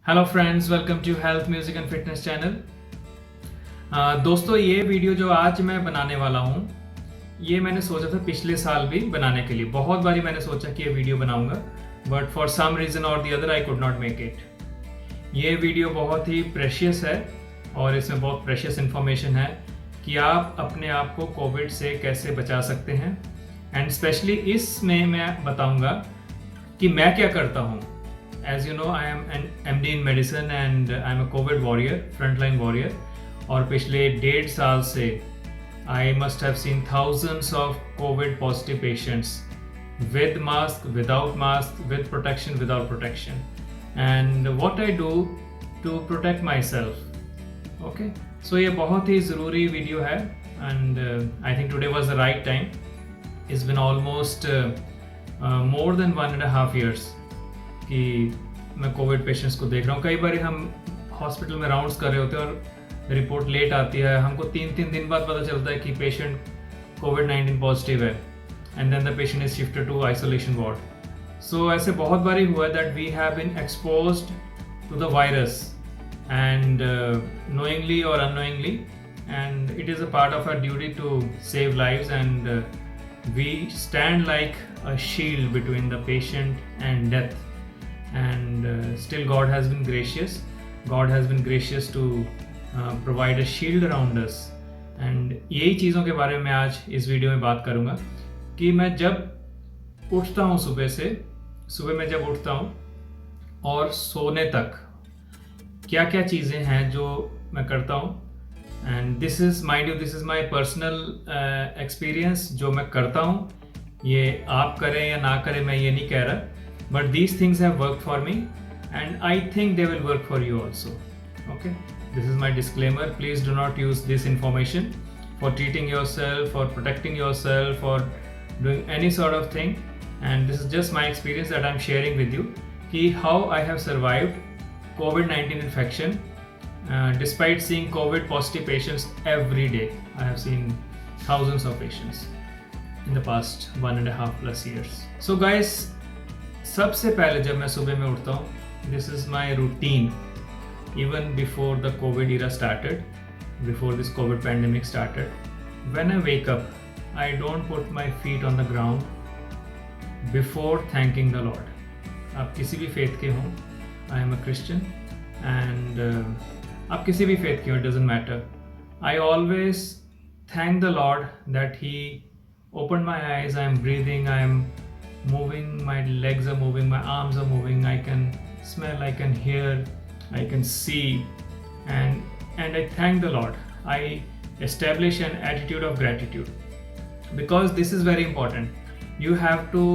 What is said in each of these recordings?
Hello friends, welcome to health music and fitness channel. दोस्तों, ये video जो आज मैं बनाने वाला हूँ, ये मैंने सोचा था पिछले साल भी बनाने के लिए। बहुत बारी मैंने सोचा कि ये वीडियो बनाऊंगा, बट फॉर सम रीज़न और the other I could not make it. ये वीडियो बहुत ही प्रेशियस है और इसमें बहुत प्रेशियस इन्फॉर्मेशन है कि आप अपने आप को कोविड से कैसे बचा सकते हैं। एंड स्पेशली इसमें मैं बताऊंगा कि मैं क्या करता हूँ। As you know, I am an MD in medicine and I am a COVID warrior, frontline warrior. और पिछले 1.5 साल से I must have seen thousands of COVID positive patients with mask, without mask, with protection, without protection. And what I do to protect myself. Okay, so ये बहुत ही ज़रूरी video है and I think today was the right time. It's been almost more than 1.5 years कि मैं Covid patients को देख रहा हूँ। कई बार हम हॉस्पिटल में राउंड्स कर रहे होते हैं और रिपोर्ट लेट आती है, हमको 3 दिन बाद पता चलता है कि पेशेंट कोविड-19 पॉजिटिव है and then the patient is shifted to isolation ward. So ऐसे बहुत बारी हुआ है that we have been exposed to the virus and knowingly और unknowingly, and it is a part of our duty to save lives and we stand like a shield between the patient and death. And still God has been gracious. God has been gracious to provide a shield around us. And यही चीज़ों के बारे में आज इस video में बात करूँगा कि मैं जब उठता हूँ सुबह में जब उठता हूँ और सोने तक क्या क्या चीज़ें हैं जो मैं करता हूँ. And this is mind you, this is my personal experience. जो मैं करता हूँ ये आप करें या ना करें मैं ये नहीं कह रहा, but these things have worked for me and I think they will work for you also. Okay, this is my disclaimer. Please do not use this information for treating yourself or protecting yourself or doing any sort of thing, and this is just my experience that I'm sharing with you ki how I have survived COVID-19 infection despite seeing COVID positive patients every day. I have seen thousands of patients in the past 1.5+ years. So guys, सबसे पहले जब मैं सुबह में उठता हूँ, this is my routine even before the COVID era started, before this COVID pandemic started. When I wake up I don't put my feet on the ground before thanking the lord. आप किसी भी faith के हों, I am a Christian and आप किसी भी faith के हो, it doesn't matter. I always thank the lord that he open my eyes, I am breathing, I M moving, my legs are moving, my arms are moving, I can smell, I can hear, I can see, and I thank the Lord. I establish an attitude of gratitude because this is very important. You have to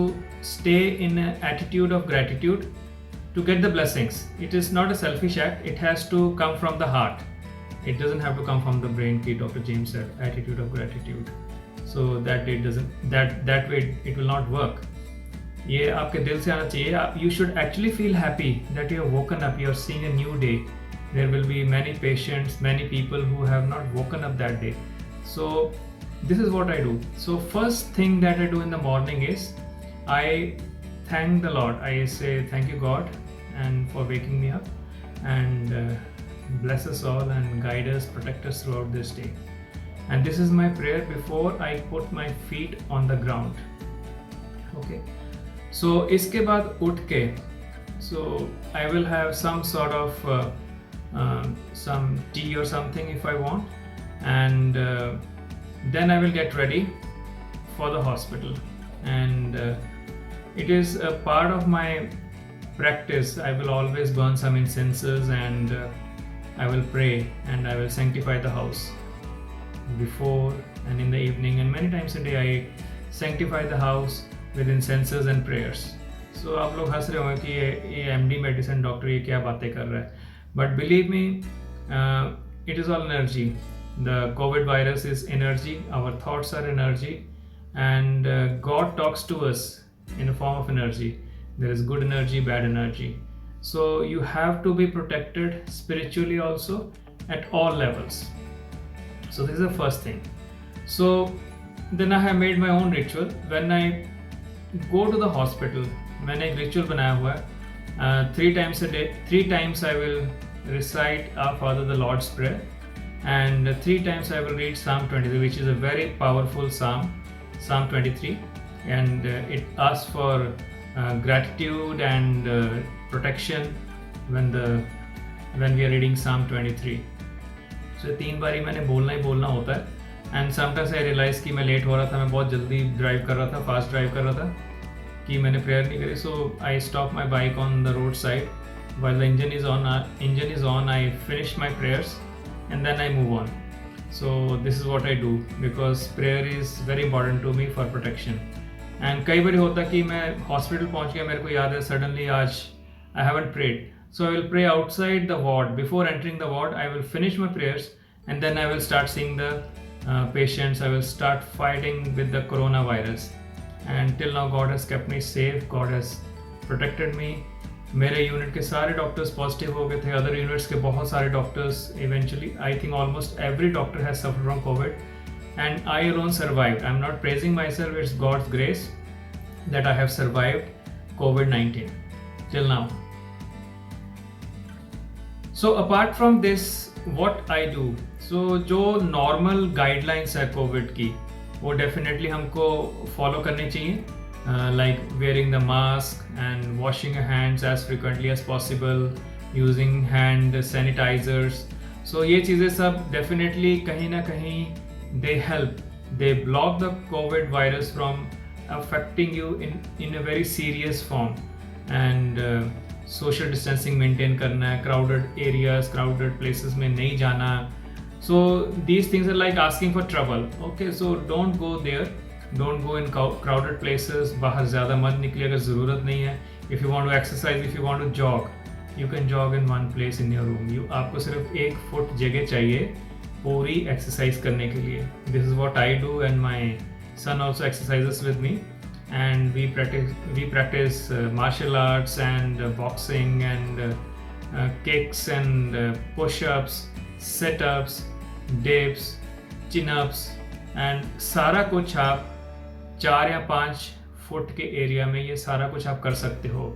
stay in an attitude of gratitude to get the blessings. It is not a selfish act, it has to come from the heart. It doesn't have to come from the brain. Dr. James said attitude of gratitude, so that it doesn't, that way it will not work. ये आपके दिल से आना चाहिए. You should actually feel happy that you have woken up, you are seeing a new day. There will be many patients, many people who have not woken up that day. So this is what I do. So first thing that I do in the morning is I thank the Lord. I say thank you God and for waking me up and bless us all and guide us, protect us throughout this day. And this is my prayer before I put my feet on the ground. Okay. So इसके बाद उठ के, so I will have some sort of some tea or something if I want, and then I will get ready for the hospital. And it is a part of my practice. I will always burn some incenses and I will pray and I will sanctify the house before and in the evening, and many times a day I sanctify the house with incenses and prayers. So आप लोग हंस रहे होंगे कि ये MD medicine doctor ये क्या बातें कर रहा है, but believe me, it is all energy. The COVID virus is energy, our thoughts are energy, and God talks to us in a form of energy. There is good energy, bad energy. So you have to be protected spiritually also at all levels. So this is the first thing. So then I have made my own ritual. When I go to the hospital, मैंने एक ritual बनाया हुआ है. 3 times a day. 3 times I will recite Our Father the Lord's Prayer, and 3 times I will read Psalm 23, which is a very powerful psalm, Psalm 23, and it asks for gratitude and protection when we are reading Psalm 23. So 3 बारी मैंने बोलना ही बोलना होता है. And sometimes I realise कि मैं late हो रहा था, मैं बहुत जल्दी ड्राइव कर रहा था, फास्ट ड्राइव कर रहा था, कि मैंने प्रेयर नहीं करी. So I stop my bike on the road side while the engine is on. I finish my prayers and then I move on. So this is what I do because prayer is very important to me for protection. And कई बार होता कि मैं hospital पहुंच गया, मेरे को याद है सडनली आज I haven't prayed, so I will pray outside the ward. Before entering the ward I will finish my prayers and then I will start seeing the patients. I will start fighting with the coronavirus, and till now God has kept me safe, God has protected me. मेरे unit के सारे doctors positive हो गए थे, other units के बहुत सारे doctors eventually, I think almost every doctor has suffered from COVID and I alone survived. I am not praising my self, it's God's grace that I have survived COVID-19 till now. So apart from this, what I do? So जो normal guidelines है Covid की वो definitely हमको follow करनी चाहिए. Like wearing the mask and washing your hands as frequently as possible, using hand sanitizers. So ये चीज़ें सब definitely कहीं ना कहीं they help. They block the COVID virus from affecting you in a very serious form. And social distancing maintain करना है, crowded areas, crowded places में नहीं जाना. So these things are like asking for trouble. Okay, so don't go there. Don't go in crowded places. बाहर ज़्यादा मत निकलिए अगर ज़रूरत नहीं है. If you want to exercise, if you want to jog, you can jog in one place in your room. आपको सिर्फ 1 फुट जगह चाहिए पूरी एक्सरसाइज करने के लिए. This is what I do, and my son also exercises with me, and we practice martial arts and boxing and kicks and push-ups, sit-ups, dips, chin-ups, and सारा कुछ आप 4 या 5 फुट के एरिया में ये सारा कुछ आप कर सकते हो.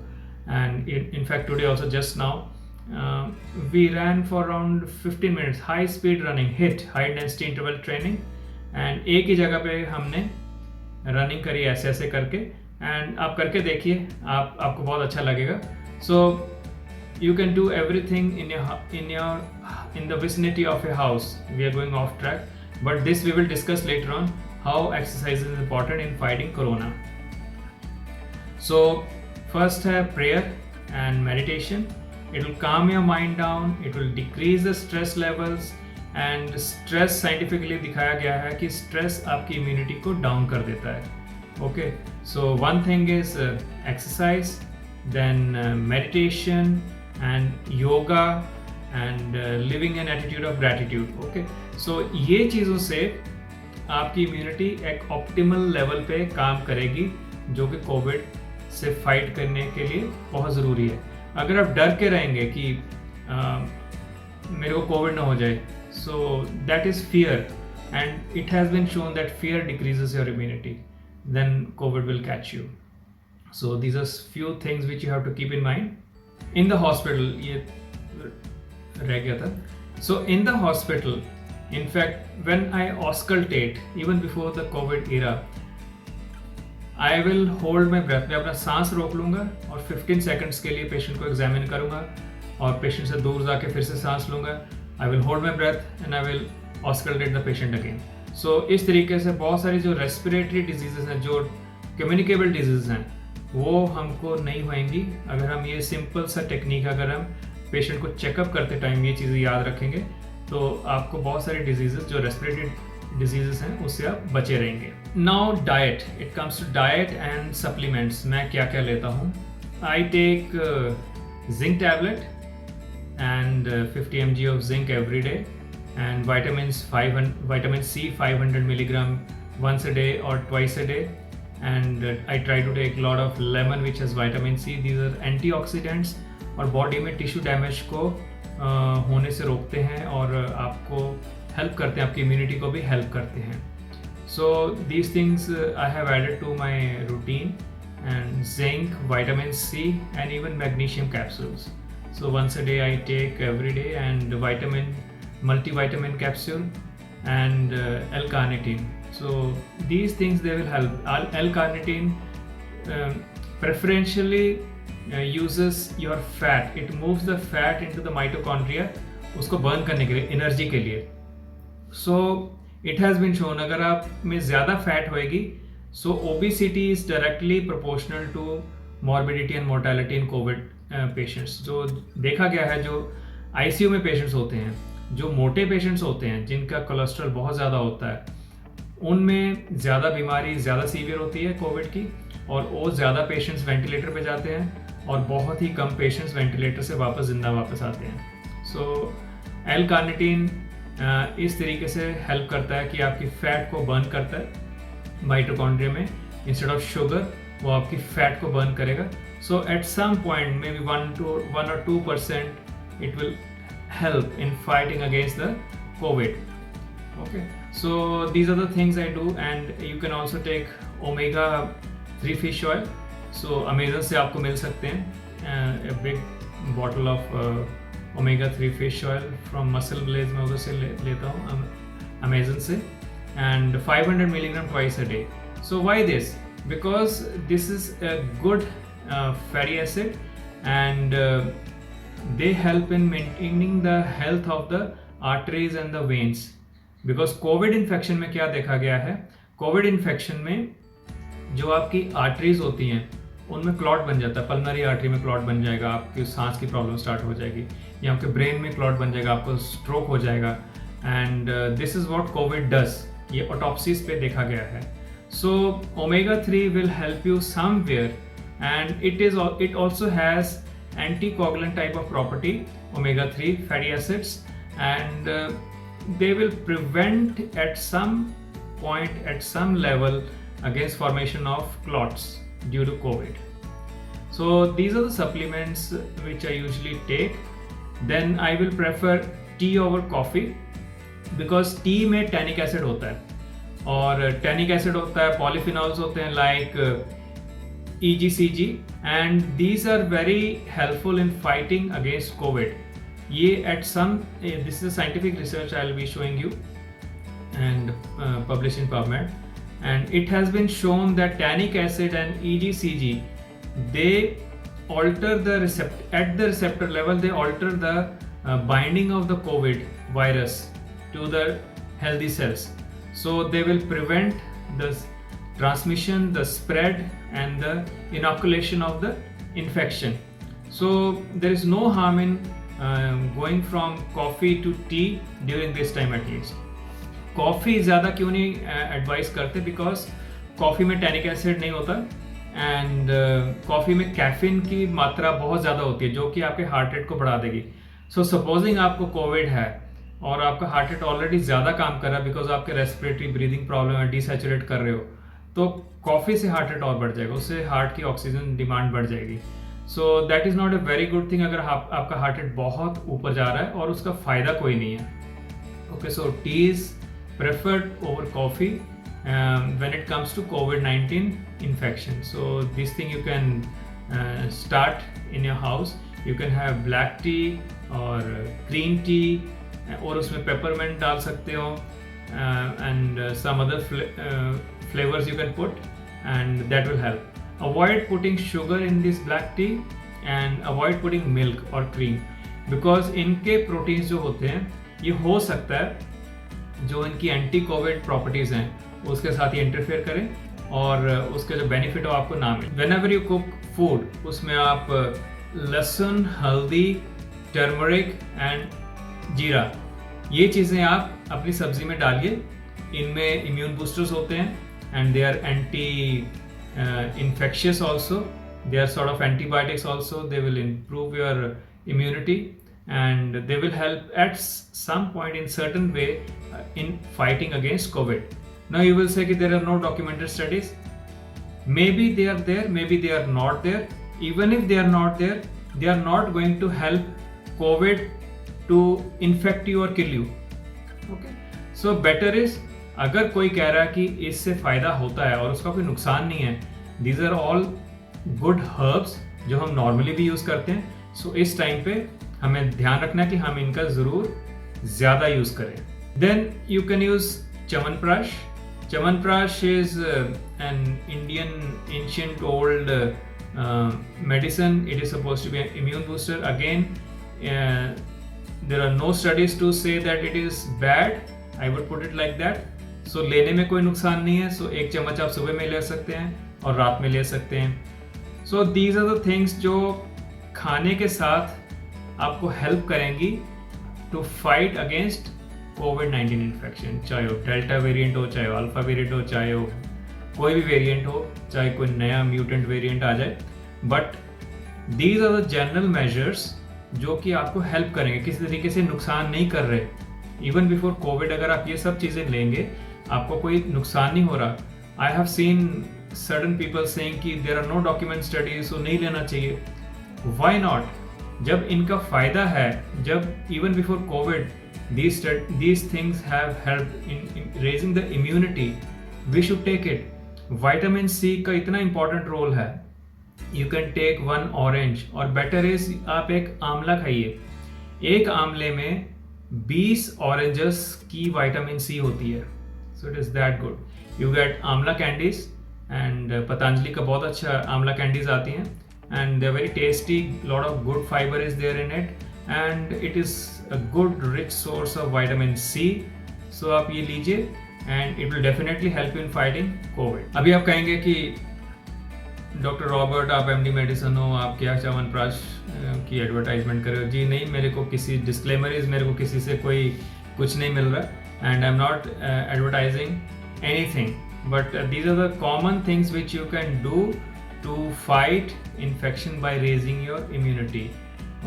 And in fact today also just now we ran for around 15 minutes high speed running, hit high density interval training, and एक ही जगह पे हमने रनिंग करी ऐसे ऐसे करके. एंड आप करके देखिए, आपको बहुत अच्छा लगेगा. सो you can do everything in the vicinity of a house. We are going off track, but this we will discuss later on, how exercise is important in fighting corona. So first है prayer and meditation. It will calm your mind down, it will decrease the stress levels, and stress scientifically दिखाया गया है कि stress आपकी immunity को down कर देता है. Okay, so one thing is exercise, then meditation and yoga and living an attitude of gratitude. Okay, so ये चीज़ों से आपकी इम्यूनिटी एक ऑप्टिमल लेवल पे काम करेगी, जो कि कोविड से फाइट करने के लिए बहुत ज़रूरी है. अगर आप डर के रहेंगे कि मेरे को कोविड ना हो जाए, so that is fear, and it has been shown that fear decreases your immunity, then covid will catch you. So these are few things which you have to keep in mind. In the hospital, ये रह गया था. So in the hospital, in fact, when I auscultate, even before the COVID era, I will hold my breath. मैं अपना सांस रोक लूँगा और 15 seconds के लिए पेशेंट को एग्जामिन करूँगा और पेशेंट से दूर जाके फिर से सांस लूँगा. I will hold my breath and I will auscultate the patient again. So इस तरीके से बहुत सारी जो रेस्पिरेटरी डिजीजेज हैं, जो कम्युनिकेबल डिजीज हैं, वो हमको नहीं होएंगी अगर हम ये सिंपल सा टेक्निक, अगर हम पेशेंट को चेकअप करते टाइम ये चीज़ें याद रखेंगे, तो आपको बहुत सारी डिजीजेस जो रेस्पिरेटरी डिजीजेस हैं उससे आप बचे रहेंगे. Now diet, it comes to diet and supplements. मैं क्या क्या लेता हूँ? I take zinc tablet and 50 mg of zinc every day, and vitamin C 500 milligram once a day or twice a day, and I try to take a lot of lemon which has vitamin C. These are antioxidants और body में tissue damage को होने से रोकते हैं और आपको help करते हैं, आपकी इम्यूनिटी को भी हेल्प करते हैं. So these things I have added to my routine and zinc, vitamin C, and even magnesium capsules. So once a day I take every day, and multivitamin capsule, and L-carnitine. So these things, they will help. L-carnitine preferentially uses your fat. It moves the fat into the mitochondria, उसको burn करने के लिए, energy के लिए. So it has been shown, अगर आप में ज़्यादा फैट होएगी, so obesity is directly proportional to morbidity and mortality in COVID patients. जो देखा गया है, जो ICU में पेशेंट्स होते हैं, जो मोटे पेशेंट्स होते हैं, जिनका कोलेस्ट्रॉल बहुत ज़्यादा होता है, उनमें ज़्यादा बीमारी ज़्यादा सीवियर होती है कोविड की, और वो ज़्यादा पेशेंट्स वेंटिलेटर पे जाते हैं, और बहुत ही कम पेशेंट्स वेंटिलेटर से जिंदा वापस आते हैं. सो L-carnitine इस तरीके से हेल्प करता है कि आपकी फैट को बर्न करता है माइटोकॉन्ड्रिया में. इंस्टेड ऑफ शुगर, वो आपकी फैट को बर्न करेगा. So at some point, maybe 1 or 2%, it will help in fighting against the COVID. Okay, so these are the things I do. And you can also take omega-3 fish oil. So Amazon से आपको मिल सकते हैं a big bottle of omega-3 fish oil from Muscle Blaze. मैं उधर से लेता हूँ Amazon से, and 500 milligram twice a day. So why this? Because this is a good fatty acid, and they help in maintaining the health of the arteries and the veins. Because Covid infection में क्या देखा गया है, Covid infection में जो आपकी arteries होती हैं, उनमें क्लॉट बन जाता है. पल्मनरी आर्टरी में क्लॉट बन जाएगा, आपकी सांस की प्रॉब्लम स्टार्ट हो जाएगी, या आपके ब्रेन में क्लॉट बन जाएगा, आपको स्ट्रोक हो जाएगा. And this is what Covid does. ये ऑटोप्सीज पे देखा गया है. सो omega-3 will help you somewhere, and it also has anticoagulant type of property, omega-3 fatty acids, and they will prevent at some point, at some level, against formation of clots due to COVID. So these are the supplements which I usually take. Then I will prefer tea over coffee, because tea में tannic acid होता है, और tannic acid होता है, polyphenols होते हैं like EGCG, and these are very helpful in fighting against COVID. ये at some, this is a scientific research I will be showing you, and published in PubMed, and it has been shown that tannic acid and EGCG, they alter the at the receptor level, they alter the binding of the COVID virus to the healthy cells. So they will prevent the transmission, the spread, and the inoculation of the infection. So there is no harm in going from coffee to tea during this time at least. Coffee ज़्यादा क्यों नहीं advice करते, because coffee में tannic acid नहीं होता, and coffee में caffeine की मात्रा बहुत ज़्यादा होती है, जो कि आपके हार्ट रेट को बढ़ा देगी. सो सपोजिंग आपको कोविड है और आपका हार्ट रेट ऑलरेडी ज़्यादा काम कर रहा है, बिकॉज आपके रेस्पिरेटरी ब्रीदिंग प्रॉब्लम है, डिसैचुरेट कर रहे हो, तो कॉफ़ी से हार्ट रेट और बढ़ जाएगा, उससे हार्ट की ऑक्सीजन डिमांड बढ़ जाएगी. सो that is not a very good thing अगर आपका हार्ट रेट बहुत ऊपर जा रहा है और उसका फ़ायदा कोई नहीं है. Okay, so T is preferred over coffee when it comes to COVID-19 infection. So this thing you can start in your house. You can have black tea or green tea, और उसमें peppermint डाल सकते हो, and some other flavors you can put, and that will help. Avoid putting sugar in this black tea, and avoid putting milk or cream, because इनके proteins जो होते हैं, ये हो सकता है जो इनकी एंटी कोविड प्रॉपर्टीज़ हैं उसके साथ ही इंटरफेयर करें, और उसके जो बेनिफिट हो आपको ना मिले. When ever you cook food, उसमें आप लहसुन, हल्दी, टर्मरिक एंड जीरा, ये चीज़ें आप अपनी सब्जी में डालिए. इनमें इम्यून बूस्टर्स होते हैं, and they are anti infectious also, they are sort of antibiotics also. They will improve your immunity, and they will help at some point in certain way in fighting against COVID. Now you will say that there are no documented studies. Maybe they are there, maybe they are not there. Even if they are not there, they are not going to help COVID to infect you or kill you. Okay, so better is, अगर कोई कह रहा है कि इससे फायदा होता है और उसका कोई नुकसान नहीं है, these are all good herbs जो हम नॉर्मली भी यूज़ करते हैं। सो इस टाइम पे हमें ध्यान रखना है कि हम इनका ज़रूर ज़्यादा यूज़ करें। Then you can use chyawanprash. Chyawanprash is an Indian ancient old medicine. It is supposed to be an immune booster. Again, there are no studies to say that it is bad. I would put it like that. So लेने में कोई नुकसान नहीं है. So एक चम्मच आप सुबह में ले सकते हैं और रात में ले सकते हैं. So these are the things जो खाने के साथ आपको हेल्प करेंगी to fight against COVID-19 infection. चाहे वो डेल्टा वेरिएंट हो, चाहे वो अल्फा वेरिएंट हो, चाहे वो कोई भी वेरिएंट हो, चाहे कोई नया म्यूटेंट वेरिएंट आ जाए, but these are the general measures जो कि आपको हेल्प करेंगे, किसी तरीके से नुकसान नहीं कर रहे। इवन बिफोर कोविड अगर आप ये सब चीज़ें लेंगे आपको कोई नुकसान नहीं हो रहा। I have seen certain people saying कि there are no document studies, तो नहीं लेना चाहिए। Why not? जब इनका फ़ायदा है, जब even before covid these things have helped in raising the immunity, we should take it. Vitamin C का इतना इंपॉर्टेंट रोल है। You can take one orange, और बेटर इज आप एक आंवला खाइए। एक आंवले में 20 ऑरेंजेस की विटामिन सी होती है। So it is that good. You get amla candies, and Patanjali का बहुत अच्छा आंवला कैंडीज आती हैं, and they are very tasty, lot of good fibre is there in it, and it is a good rich source of vitamin C. So आप ये लीजिए and it will definitely help you in fighting COVID. अभी आप कहेंगे कि doctor Robert आप MD medicine हो, आप क्या च्यवनप्राश की एडवर्टाइजमेंट कर रहे हो? जी नहीं, मेरे को किसी डिस्क्लेमरीज, मेरे को किसी से कोई कुछ नहीं मिल रहा, and I am not advertising anything, but these are the common things which you can do to fight infection by raising your immunity.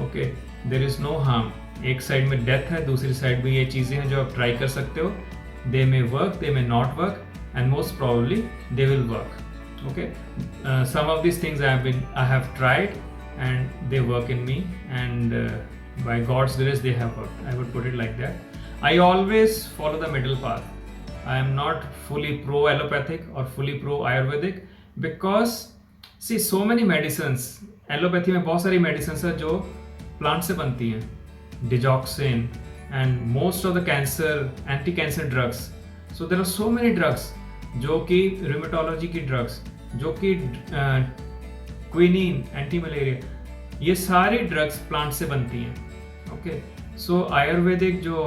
Okay, there is no harm. एक साइड में डेथ है, दूसरी साइड में ये चीज़ें हैं जो आप ट्राई कर सकते हो। They may work, they may not work, and most probably they will work. Okay, some of these things I have tried, and they work in me, and by God's grace they have worked. I would put it like that. I always follow the middle path. I am not fully pro allopathic or fully pro Ayurvedic, because see, so many medicines, allopathy में बहुत सारी medicines है जो plant से बनती हैं, digoxin, and most of the anti-cancer drugs. So there are so many drugs जो कि rheumatology की drugs, जो कि quinine, anti-malaria, ये सारी drugs plant से बनती हैं। Okay, so आयुर्वेदिक जो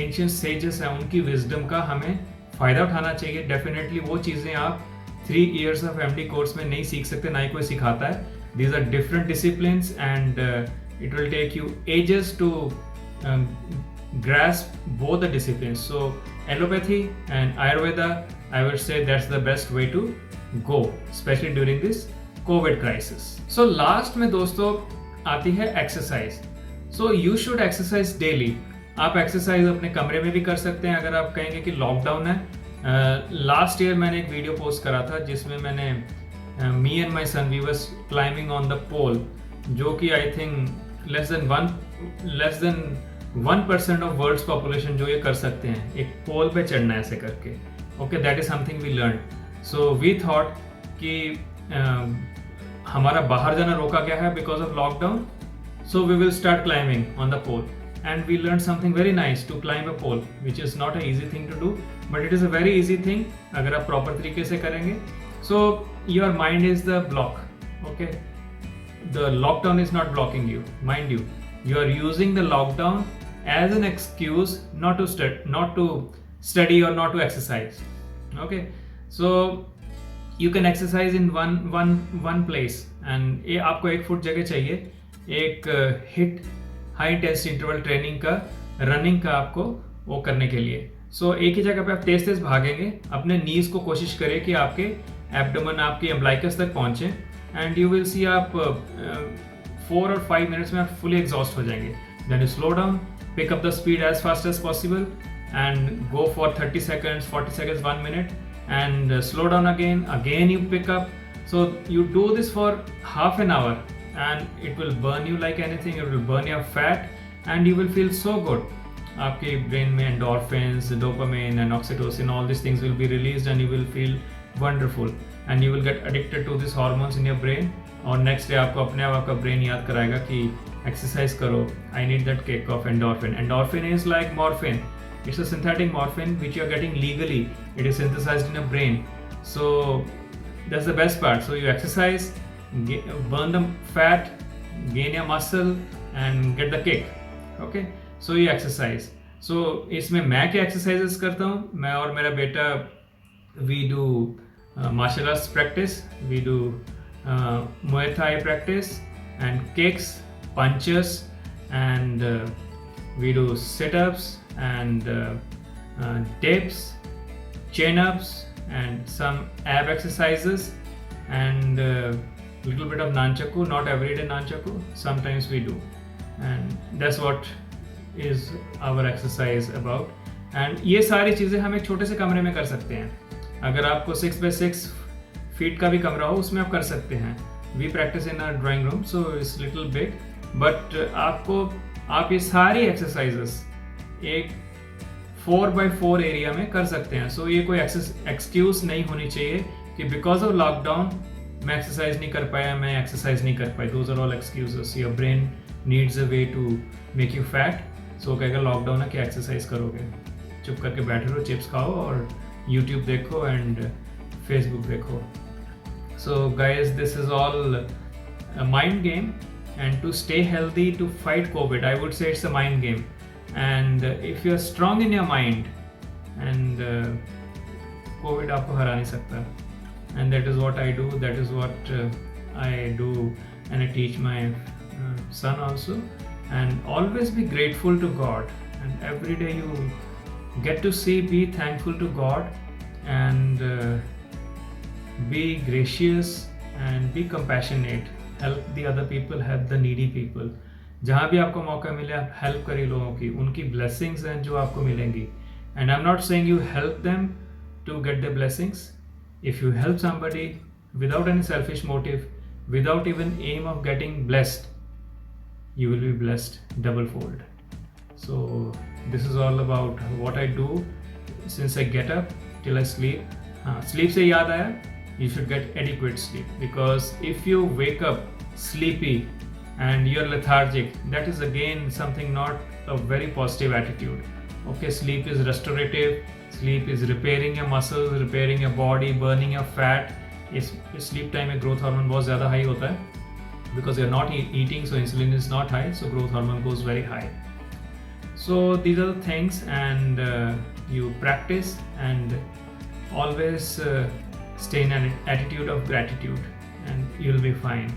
ancient sages हैं उनकी wisdom का हमें फ़ायदा उठाना चाहिए। Definitely वो चीज़ें आप 3 years of MD course में नहीं सीख सकते, ना ही कोई सिखाता है। These are different disciplines, and it will take you ages to grasp both the disciplines. So allopathy and Ayurveda, I would say that's the best way to go, especially during this COVID crisis. So last में दोस्तों आती है exercise. So you should exercise daily. आप exercise अपने कमरे में भी कर सकते हैं अगर आप कहेंगे कि लॉकडाउन है। लास्ट ईयर मैंने एक वीडियो पोस्ट करा था जिसमें मैंने me and my son we was climbing on the pole, जो कि I think less than 1% of world's population जो ये कर सकते हैं, एक पोल पे चढ़ना ऐसे करके। Okay, that is something we learn. So we thought कि हमारा बाहर जाना रोका गया है because of lockdown, so we will start climbing on the pole, and we learn something very nice to climb a pole, which is not a easy thing to do, but it is a very easy thing अगर आप proper तरीके से करेंगे। So your mind is the block. Okay, the lockdown is not blocking you, mind you, you are using the lockdown as an excuse not to study or not to exercise. Okay, so you can exercise in one place, and ये आपको 1 foot जगह चाहिए एक hit high intensity interval training का, running का आपको वो करने के लिए। सो एक ही जगह पे आप तेज भागेंगे, अपने नीज को कोशिश करें कि आपके एब्डोमेन, आपके एम्ब्लाइकस तक पहुंचे, एंड यू विल सी आप 4 और 5 मिनट्स में आप फुली एग्जॉस्ट हो जाएंगे। Then you slow down, pick up the speed as fast as possible, and go for 30 seconds, 40 seconds, 1 minute, and slow down again you pick up. So you do this for half an hour, and it will burn you like anything. It will burn your fat, and you will feel so good. आपके brain में endorphins, dopamine and oxytocin, all these things will be released, and you will feel wonderful, and you will get addicted to these hormones in your brain, और next day आपको अपने आप आपका brain याद कराएगा कि एक्सरसाइज करो, I need that kick off endorphin. Endorphin is like morphine. It's a synthetic morphine which you are getting legally. It is synthesized in your brain. So that's the best part. So you exercise, burn the fat, gain your muscle and get the kick. Okay? So you exercise. So इसमें मैं क्या exercises करता हूँ? मैं और मेरा बेटा we do martial arts practice. We do Muay Thai practice and kicks, punches, and we do sit-ups and dips, chin-ups, and some ab exercises, and little bit of nunchaku. Not every day nunchaku, sometimes we do, and that's what is our exercise about. And ये सारी चीज़ें हम एक छोटे से कमरे में कर सकते हैं. अगर आपको 6x6 फीट का भी कमरा हो उसमें आप कर सकते हैं. We practice in our drawing room, so it's little big, but आप ये सारी एक्सरसाइजेस एक 4x4 एरिया में कर सकते हैं. सो ये कोई एक्सक्यूज नहीं होनी चाहिए कि बिकॉज ऑफ लॉकडाउन मैं एक्सरसाइज नहीं कर पाया, मैं एक्सरसाइज नहीं कर पाई. Those are all excuses. Your brain needs a way to make you fat. So कहेगा लॉकडाउन है, क्या एक्सरसाइज करोगे? चुप करके बैठे रहो, चिप्स खाओ और यूट्यूब देखो एंड फेसबुक देखो. So guys, this is all a mind game, and to stay healthy, to fight COVID, I would say it's a mind game. And if you're strong in your mind, and COVID आपको हरा नहीं सकता. And that is what I do, that is what I do, and I teach my son also. And always be grateful to God, and every day you get to see, be thankful to God, and be gracious and be compassionate. Help the other people, help the needy people. जहाँ भी आपको मौका मिले आप help करिए लोगों की. उनकी blessings हैं जो आपको मिलेंगी. And I'm not saying you help them to get their blessings. If you help somebody without any selfish motive, without even aim of getting blessed, you will be blessed double fold. So this is all about what I do since I get up till I sleep. Sleep से याद आया, you should get adequate sleep, because if you wake up sleepy and you're lethargic, that is again something not a very positive attitude. Okay, sleep is restorative, sleep is repairing your muscles, repairing your body, burning your fat. इस sleep time में growth hormone बहुत ज़्यादा high होता है, because you're not eating, so insulin is not high, so growth hormone goes very high. So these are the things, and you practice and always stay in an attitude of gratitude and you'll be fine.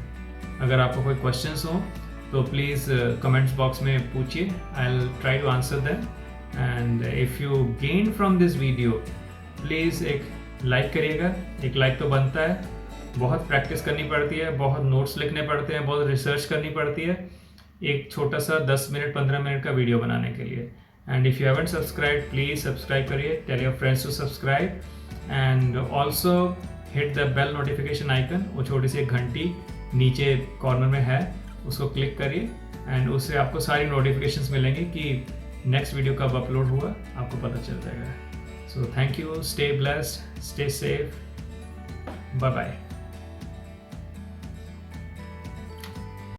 अगर आपको कोई questions हो तो please comments box में पूछिए. I'll try to answer them. And if you gain from this video, please एक like करिएगा. एक like तो बनता है. बहुत प्रैक्टिस करनी पड़ती है, बहुत नोट्स लिखने पड़ते हैं, बहुत रिसर्च करनी पड़ती है एक छोटा सा 10 मिनट 15 मिनट का वीडियो बनाने के लिए. And if you haven't subscribed, please subscribe करिए. Tell your friends to subscribe. And also hit the bell notification icon. वो छोटी सी एक घंटी नीचे कॉर्नर में है, उसको क्लिक करिए एंड उससे आपको सारी नोटिफिकेशंस मिलेंगी कि नेक्स्ट वीडियो कब अपलोड हुआ, आपको पता चल जाएगा. So thank you, stay blessed, stay safe, bye bye.